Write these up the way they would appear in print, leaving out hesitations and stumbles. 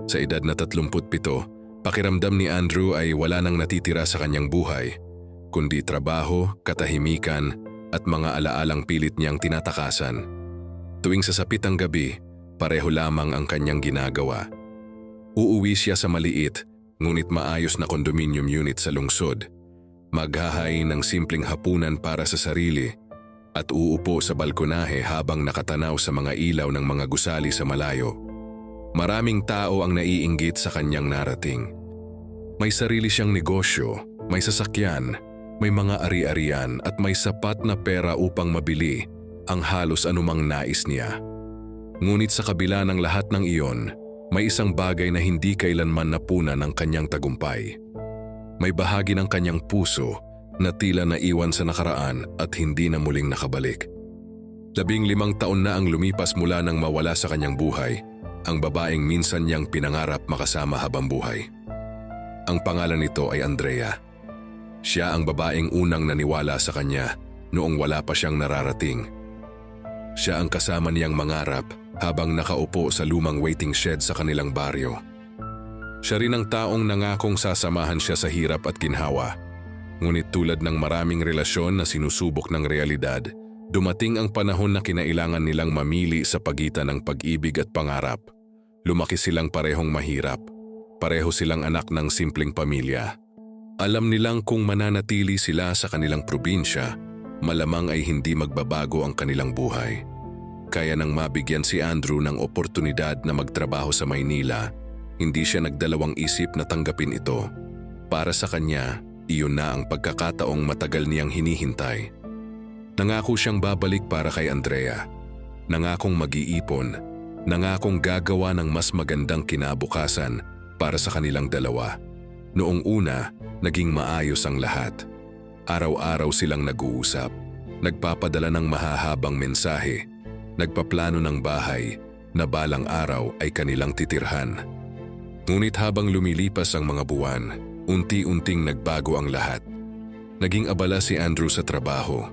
Sa edad na 37, pakiramdam ni Andrew ay wala nang natitira sa kanyang buhay, kundi trabaho, katahimikan at mga alaalang pilit niyang tinatakasan. Tuwing sasapit ang gabi, pareho lamang ang kanyang ginagawa. Uuwi siya sa maliit, ngunit maayos na condominium unit sa lungsod. Maghahain ng simpleng hapunan para sa sarili at uupo sa balkonahe habang nakatanaw sa mga ilaw ng mga gusali sa malayo. Maraming tao ang naiinggit sa kanyang narating. May sarili siyang negosyo, may sasakyan, may mga ari-arian at may sapat na pera upang mabili ang halos anumang nais niya. Ngunit sa kabila ng lahat ng iyon, may isang bagay na hindi kailanman napunan ng kanyang tagumpay. May bahagi ng kanyang puso na tila naiwan sa nakaraan at hindi na muling nakabalik. 15 taon na ang lumipas mula nang mawala sa kanyang buhay ang babaeng minsan niyang pinangarap makasama habang buhay. Ang pangalan nito ay Andrea. Siya ang babaeng unang naniwala sa kanya noong wala pa siyang nararating. Siya ang kasama niyang mangarap habang nakaupo sa lumang waiting shed sa kanilang baryo. Siya rin ang taong nangakong sasamahan siya sa hirap at ginhawa. Ngunit tulad ng maraming relasyon na sinusubok ng realidad, dumating ang panahon na kinailangan nilang mamili sa pagitan ng pag-ibig at pangarap. Lumaki silang parehong mahirap. Pareho silang anak ng simpleng pamilya. Alam nilang kung mananatili sila sa kanilang probinsya, malamang ay hindi magbabago ang kanilang buhay. Kaya nang mabigyan si Andrew ng oportunidad na magtrabaho sa Maynila, hindi siya nagdalawang isip na tanggapin ito. Para sa kanya, iyon na ang pagkakataong matagal niyang hinihintay. Nangako siyang babalik para kay Andrea. Nangakong mag-iipon. Nangakong gagawa ng mas magandang kinabukasan para sa kanilang dalawa. Noong una, naging maayos ang lahat. Araw-araw silang nag-uusap. Nagpapadala ng mahahabang mensahe. Nagpaplano ng bahay na balang araw ay kanilang titirhan. Ngunit habang lumilipas ang mga buwan, unti-unting nagbago ang lahat. Naging abala si Andrew sa trabaho.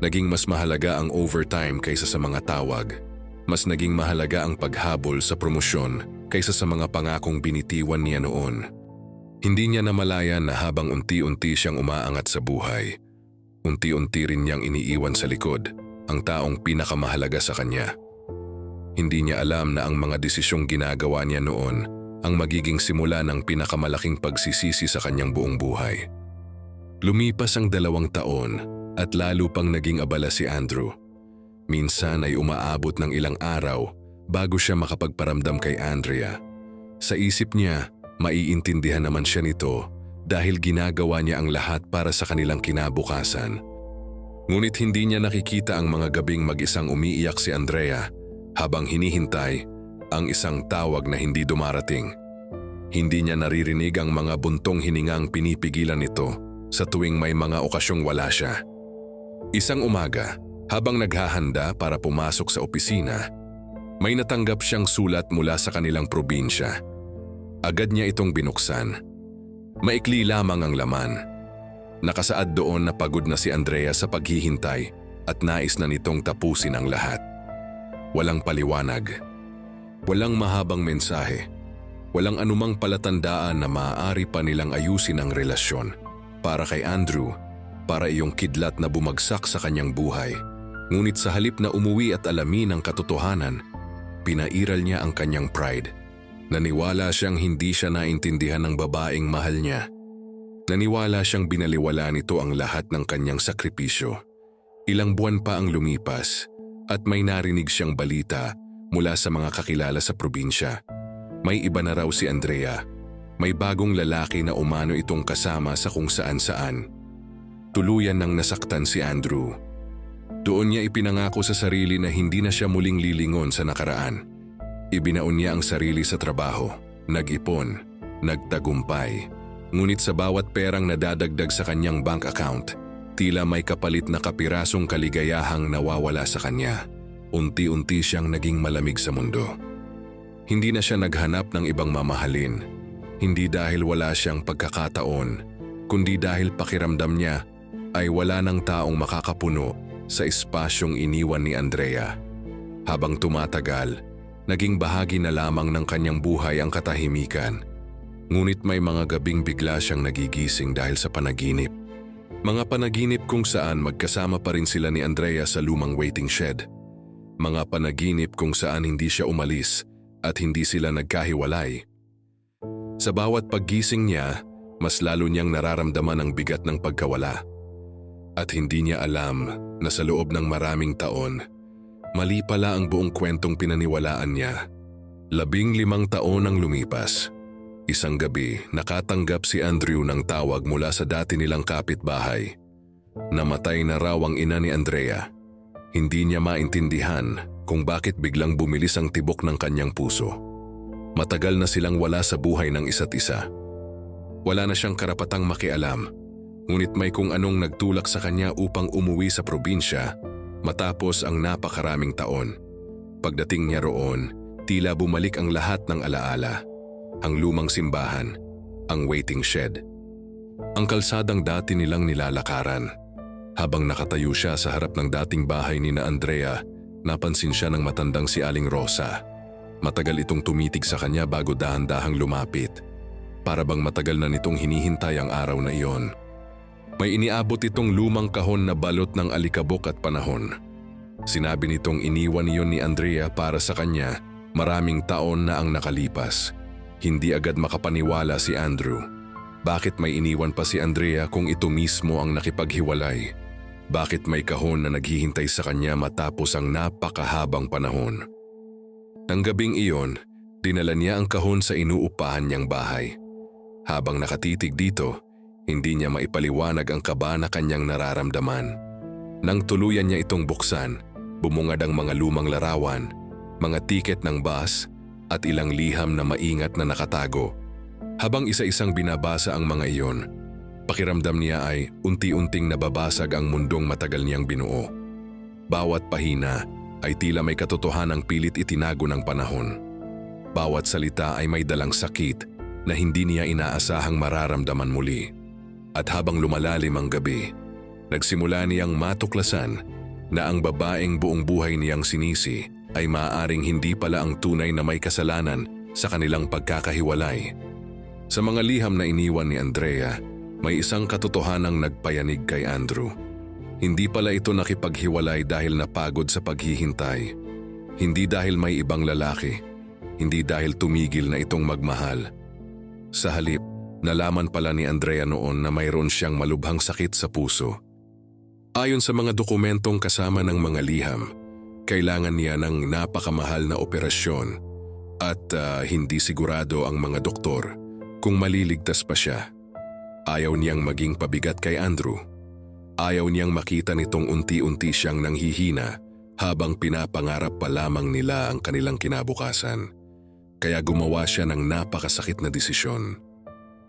Naging mas mahalaga ang overtime kaysa sa mga tawag. Mas naging mahalaga ang paghabol sa promosyon kaysa sa mga pangakong binitiwan niya noon. Hindi niya namalayan na habang unti-unti siyang umaangat sa buhay, unti-unti rin niyang iniiwan sa likod ang taong pinakamahalaga sa kanya. Hindi niya alam na ang mga desisyong ginagawa niya noon ang magiging simula ng pinakamalaking pagsisisi sa kanyang buong buhay. Lumipas ang 2 taon at lalo pang naging abala si Andrew. Minsan ay umaabot ng ilang araw bago siya makapagparamdam kay Andrea. Sa isip niya, maiintindihan naman siya nito dahil ginagawa niya ang lahat para sa kanilang kinabukasan. Ngunit hindi niya nakikita ang mga gabing mag-isang umiiyak si Andrea habang hinihintay ang isang tawag na hindi dumarating. Hindi niya naririnig ang mga buntong hiningang pinipigilan nito sa tuwing may mga okasyong wala siya. Isang umaga, habang naghahanda para pumasok sa opisina, may natanggap siyang sulat mula sa kanilang probinsya. Agad niya itong binuksan. Maikli lamang ang laman. Nakasaad doon na pagod na si Andrea sa paghihintay at nais na nitong tapusin ang lahat. Walang paliwanag. Walang mahabang mensahe. Walang anumang palatandaan na maaari pa nilang ayusin ang relasyon. Para kay Andrew, para iyong kidlat na bumagsak sa kanyang buhay. Ngunit sa halip na umuwi at alamin ang katotohanan, pinairal niya ang kanyang pride. Naniwala siyang hindi siya naintindihan ng babaeng mahal niya. Naniwala siyang binaliwala nito ang lahat ng kanyang sakripisyo. Ilang buwan pa ang lumipas at may narinig siyang balita mula sa mga kakilala sa probinsya. May iba na raw si Andrea. May bagong lalaki na umano itong kasama sa kung saan-saan. Tuluyan nang nasaktan si Andrew. Doon niya ipinangako sa sarili na hindi na siya muling lilingon sa nakaraan. Ibinaon niya ang sarili sa trabaho, nag-ipon, nagtagumpay. Ngunit sa bawat perang nadadagdag sa kanyang bank account, tila may kapalit na kapirasong kaligayahang nawawala sa kanya. Unti-unti siyang naging malamig sa mundo. Hindi na siya naghanap ng ibang mamahalin. Hindi dahil wala siyang pagkakataon, kundi dahil pakiramdam niya ay wala ng taong makakapuno sa espasyong iniwan ni Andrea. Habang tumatagal, Naging bahagi na lamang ng kanyang buhay ang katahimikan. Ngunit may mga gabing bigla siyang nagigising dahil sa panaginip. Mga panaginip kung saan magkasama pa rin sila ni Andrea sa lumang waiting shed. Mga panaginip kung saan hindi siya umalis at hindi sila nagkahiwalay. Sa bawat paggising niya, mas lalo niyang nararamdaman ang bigat ng pagkawala. At hindi niya alam na sa loob ng maraming taon, mali pala ang buong kwentong pinaniwalaan niya. 15 taon ang lumipas. Isang gabi, nakatanggap si Andrew ng tawag mula sa dati nilang kapitbahay. Namatay na raw ang ina ni Andrea. Hindi niya maintindihan kung bakit biglang bumilis ang tibok ng kanyang puso. Matagal na silang wala sa buhay ng isa't isa. Wala na siyang karapatang makialam, ngunit may kung anong nagtulak sa kanya upang umuwi sa probinsya matapos ang napakaraming taon. Pagdating niya roon, tila bumalik ang lahat ng alaala. Ang lumang simbahan, ang waiting shed, ang kalsadang dati nilang nilalakaran. Habang nakatayo siya sa harap ng dating bahay ni na Andrea, napansin siya ng matandang si Aling Rosa. Matagal itong tumitig sa kanya bago dahan-dahang lumapit. Para bang matagal na nitong hinihintay ang araw na iyon. May iniabot itong lumang kahon na balot ng alikabok at panahon. Sinabi nitong iniwan iyon ni Andrea para sa kanya, maraming taon na ang nakalipas. Hindi agad makapaniwala si Andrew. Bakit may iniwan pa si Andrea kung ito mismo ang nakipaghiwalay? Bakit may kahon na naghihintay sa kanya matapos ang napakahabang panahon? Nang gabing iyon, dinala niya ang kahon sa inuupahan niyang bahay. Habang nakatitig dito, hindi niya maipaliwanag ang kaba na kanyang nararamdaman. Nang tuluyan niya itong buksan, bumungad ang mga lumang larawan, mga tiket ng bus, at ilang liham na maingat na nakatago. Habang isa-isang binabasa ang mga iyon, pakiramdam niya ay unti-unting nababasag ang mundong matagal niyang binuo. Bawat pahina ay tila may katotohanang pilit itinago ng panahon. Bawat salita ay may dalang sakit na hindi niya inaasahang mararamdaman muli. At habang lumalalim ang gabi, nagsimula niyang matuklasan na ang babaeng buong buhay niyang sinisi ay maaaring hindi pala ang tunay na may kasalanan sa kanilang pagkakahiwalay. Sa mga liham na iniwan ni Andrea, may isang katotohanang nagpayanig kay Andrew. Hindi pala ito nakipaghiwalay dahil napagod sa paghihintay. Hindi dahil may ibang lalaki. Hindi dahil tumigil na itong magmahal. Sa halip, nalaman pala ni Andrea noon na mayroon siyang malubhang sakit sa puso. Ayon sa mga dokumentong kasama ng mga liham, kailangan niya ng napakamahal na operasyon at hindi sigurado ang mga doktor kung maliligtas pa siya. Ayaw niyang maging pabigat kay Andrew. Ayaw niyang makita nitong unti-unti siyang nanghihina habang pinapangarap pa lamang nila ang kanilang kinabukasan. Kaya gumawa siya ng napakasakit na desisyon.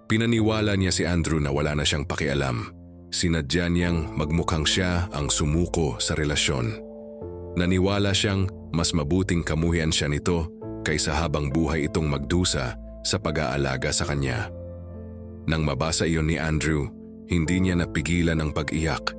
Pinaniwala niya si Andrew na wala na siyang pakialam. Sinadya niyang magmukhang siya ang sumuko sa relasyon. Naniwala siyang mas mabuting kamuhian siya nito kaysa habang buhay itong magdusa sa pag-aalaga sa kanya. Nang mabasa iyon ni Andrew, hindi niya napigilan ang pag-iyak.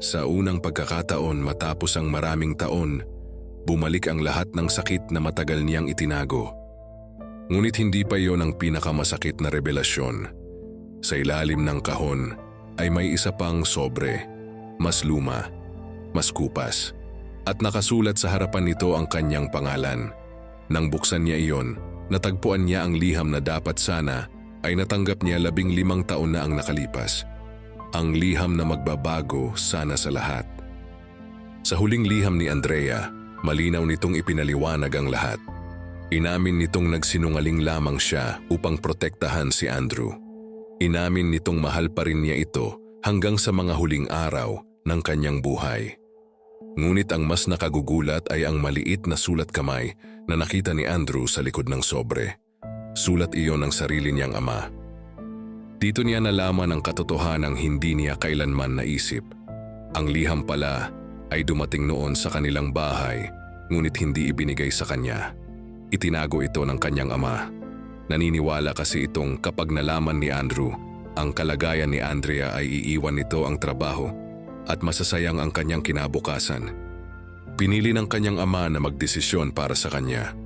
Sa unang pagkakataon matapos ang maraming taon, bumalik ang lahat ng sakit na matagal niyang itinago. Ngunit hindi pa iyon ang pinakamasakit na revelasyon. Sa ilalim ng kahon ay may isa pang sobre, mas luma, mas kupas. At nakasulat sa harapan nito ang kanyang pangalan. Nang buksan niya iyon, natagpuan niya ang liham na dapat sana ay natanggap niya 15 taon na ang nakalipas. Ang liham na magbabago sana sa lahat. Sa huling liham ni Andrea, malinaw nitong ipinaliwanag ang lahat. Inamin nitong nagsinungaling lamang siya upang protektahan si Andrew. Inamin nitong mahal pa rin niya ito hanggang sa mga huling araw ng kanyang buhay. Ngunit ang mas nakagugulat ay ang maliit na sulat kamay na nakita ni Andrew sa likod ng sobre. Sulat iyon ng sarili niyang ama. Dito niya nalaman ang katotohanang hindi niya kailanman naisip. Ang liham pala ay dumating noon sa kanilang bahay, ngunit hindi ibinigay sa kanya. Itinago ito ng kanyang ama. Naniniwala kasi itong kapag nalaman ni Andrew ang kalagayan ni Andrea ay iiwan nito ang trabaho at masasayang ang kanyang kinabukasan. Pinili ng kanyang ama na magdesisyon para sa kanya.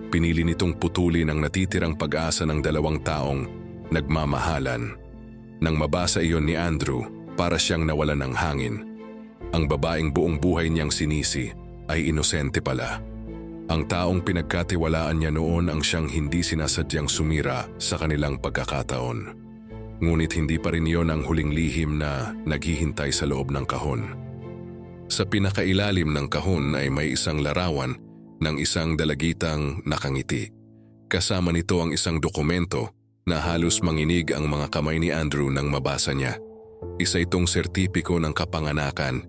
Pinili nitong putulin ang natitirang pag-asa ng dalawang taong nagmamahalan. Nang mabasa iyon ni Andrew, para siyang nawalan ng hangin. Ang babaeng buong buhay niyang sinisi ay inosente pala. Ang taong pinagkatiwalaan niya noon ang siyang hindi sinasadyang sumira sa kanilang pagkakataon. Ngunit hindi pa rin iyon ang huling lihim na naghihintay sa loob ng kahon. Sa pinakailalim ng kahon ay may isang larawan ng isang dalagitang nakangiti. Kasama nito ang isang dokumento na halos manginig ang mga kamay ni Andrew nang mabasa niya. Isa itong sertipiko ng kapanganakan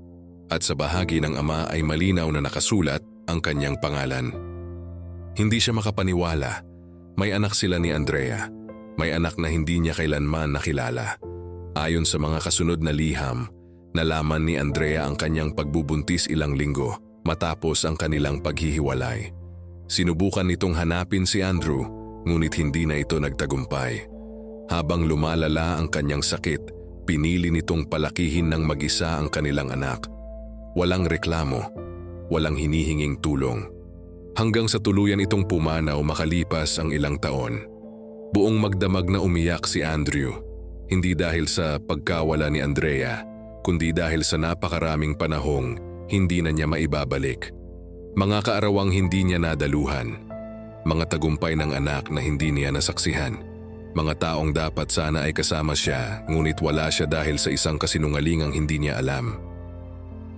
at sa bahagi ng ama ay malinaw na nakasulat ang kanyang pangalan. Hindi siya makapaniwala. May anak sila ni Andrea. May anak na hindi niya kailanman nakilala. Ayon sa mga kasunod na liham, nalaman ni Andrea ang kanyang pagbubuntis ilang linggo matapos ang kanilang paghihiwalay. Sinubukan nitong hanapin si Andrew, ngunit hindi na ito nagtagumpay. Habang lumalala ang kanyang sakit, pinili nitong palakihin ng mag-isa ang kanilang anak. Walang reklamo, walang hinihinging tulong. Hanggang sa tuluyan itong pumanaw makalipas ang ilang taon. Buong magdamag na umiyak si Andrew, hindi dahil sa pagkawala ni Andrea, kundi dahil sa napakaraming panahong hindi na niya maibabalik. Mga kaarawang hindi niya nadaluhan, mga tagumpay ng anak na hindi niya nasaksihan, mga taong dapat sana ay kasama siya ngunit wala siya dahil sa isang kasinungalingang hindi niya alam.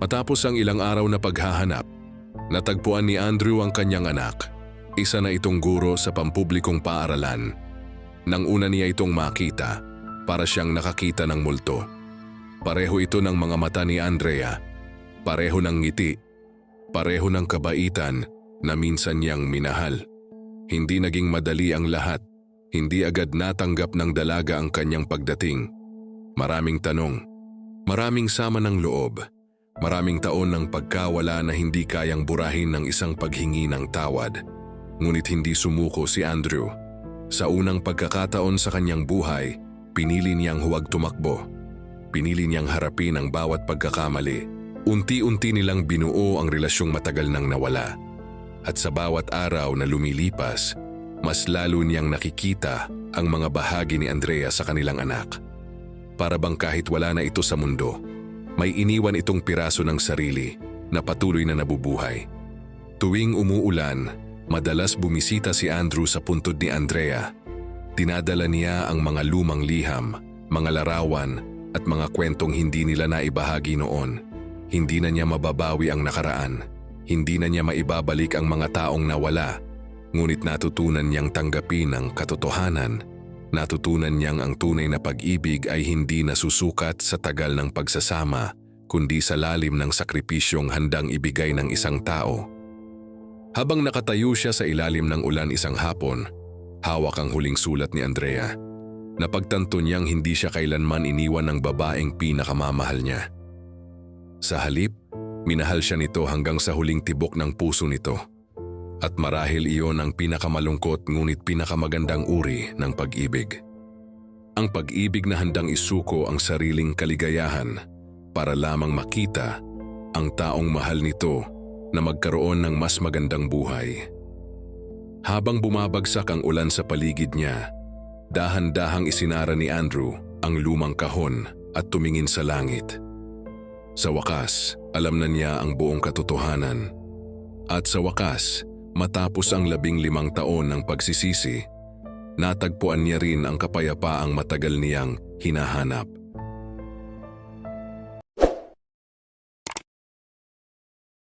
Matapos ang ilang araw na paghahanap, natagpuan ni Andrew ang kanyang anak. Isa na itong guro sa pampublikong paaralan. Nang una niya itong makita, para siyang nakakita ng multo. Pareho ito ng mga mata ni Andrea, pareho ng ngiti, pareho ng kabaitan na minsan niyang minahal. Hindi naging madali ang lahat, hindi agad natanggap ng dalaga ang kanyang pagdating. Maraming tanong, maraming sama ng loob. Maraming taon ng pagkawala na hindi kayang burahin ng isang paghingi ng tawad. Ngunit hindi sumuko si Andrew. Sa unang pagkakataon sa kanyang buhay, pinili niyang huwag tumakbo. Pinili niyang harapin ang bawat pagkakamali. Unti-unti nilang binuo ang relasyong matagal nang nawala. At sa bawat araw na lumilipas, mas lalo niyang nakikita ang mga bahagi ni Andrea sa kanilang anak. Para bang kahit wala na ito sa mundo, may iniwan itong piraso ng sarili na patuloy na nabubuhay. Tuwing umuulan, madalas bumisita si Andrew sa puntod ni Andrea. Dinadala niya ang mga lumang liham, mga larawan at mga kwentong hindi nila naibahagi noon. Hindi na niya mababawi ang nakaraan. Hindi na niya maibabalik ang mga taong nawala. Ngunit natutunan niyang tanggapin ang katotohanan. Natutunan niyang ang tunay na pag-ibig ay hindi nasusukat sa tagal ng pagsasama, kundi sa lalim ng sakripisyong handang ibigay ng isang tao. Habang nakatayo siya sa ilalim ng ulan isang hapon, hawak ang huling sulat ni Andrea. Napagtanto niyang hindi siya kailanman iniwan ng babaeng pinakamamahal niya. Sa halip, minahal siya nito hanggang sa huling tibok ng puso nito. At marahil iyon ang pinakamalungkot ngunit pinakamagandang uri ng pag-ibig. Ang pag-ibig na handang isuko ang sariling kaligayahan para lamang makita ang taong mahal nito na magkaroon ng mas magandang buhay. Habang bumabagsak ang ulan sa paligid niya, dahan-dahang isinara ni Andrew ang lumang kahon at tumingin sa langit. Sa wakas, alam na niya ang buong katotohanan. At sa wakas, matapos ang 15 taon ng pagsisisi, natagpuan niya rin ang kapayapaang matagal niyang hinahanap.